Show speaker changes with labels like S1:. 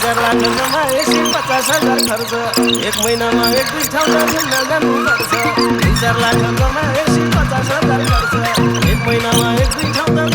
S1: चार लाख जमा 150,000 खर्च एक महिनामा एक दुई ठाउँमा घुम्न जानुपर्छ 4 लाख जमा 150,000 खर्च एक महिनामा एक दुई ठाउँमा